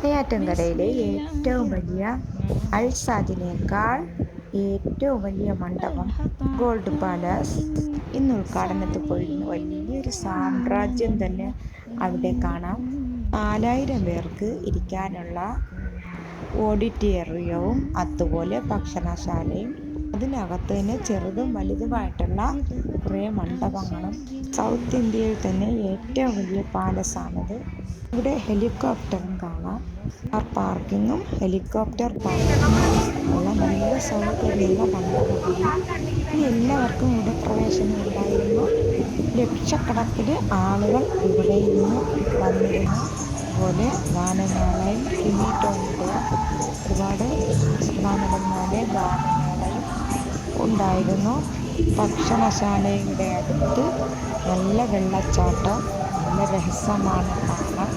നെയ്യാറ്റിൻകരയിലെ ഏറ്റവും വലിയ അൽസാദിനേക്കാൾ ഏറ്റവും വലിയ മണ്ഡപം ഗോൾഡ് പാലസ്. ഇന്ന് ഉദ്ഘാടനത്തിൽ പോയിരുന്നു. വലിയൊരു സാമ്രാജ്യം തന്നെ അവിടെ കാണാം. 4000 പേർക്ക് ഇരിക്കാനുള്ള ഓഡിറ്റോറിയവും അതുപോലെ ഭക്ഷണശാലയും അതിനകത്ത് തന്നെ ചെറുതും വലുതുമായിട്ടുള്ള കുറേ മണ്ഡപങ്ങളും. സൗത്ത് ഇന്ത്യയിൽ തന്നെ ഏറ്റവും വലിയ പാലസാണിത്. ഇവിടെ ഹെലികോപ്റ്ററും കാണാം. കാർ പാർക്കിങ്ങും ഹെലികോപ്റ്റർ പാർക്കിങ്ങും ഉള്ള നല്ല സൗകര്യമുള്ള മണ്ഡപമാണ്. ഇനി എല്ലാവർക്കും ഇവിടെ പ്രവേശനം ഉണ്ടായിരുന്നു. ലക്ഷക്കണക്കിന് ആളുകൾ ഇവിടെ നിന്ന് വന്നിരുന്നു. അതുപോലെ ഗാനമേളയും സിനി ടോണിൻ്റെ ഒരുപാട് ഗാനങ്ങളുടെ ഗാനമേളയും ഉണ്ടായിരുന്നു. ഭക്ഷണശാലയുടെ അടുത്ത് നല്ല വെള്ളച്ചാട്ടം, നല്ല രസമാണ് കാണാൻ.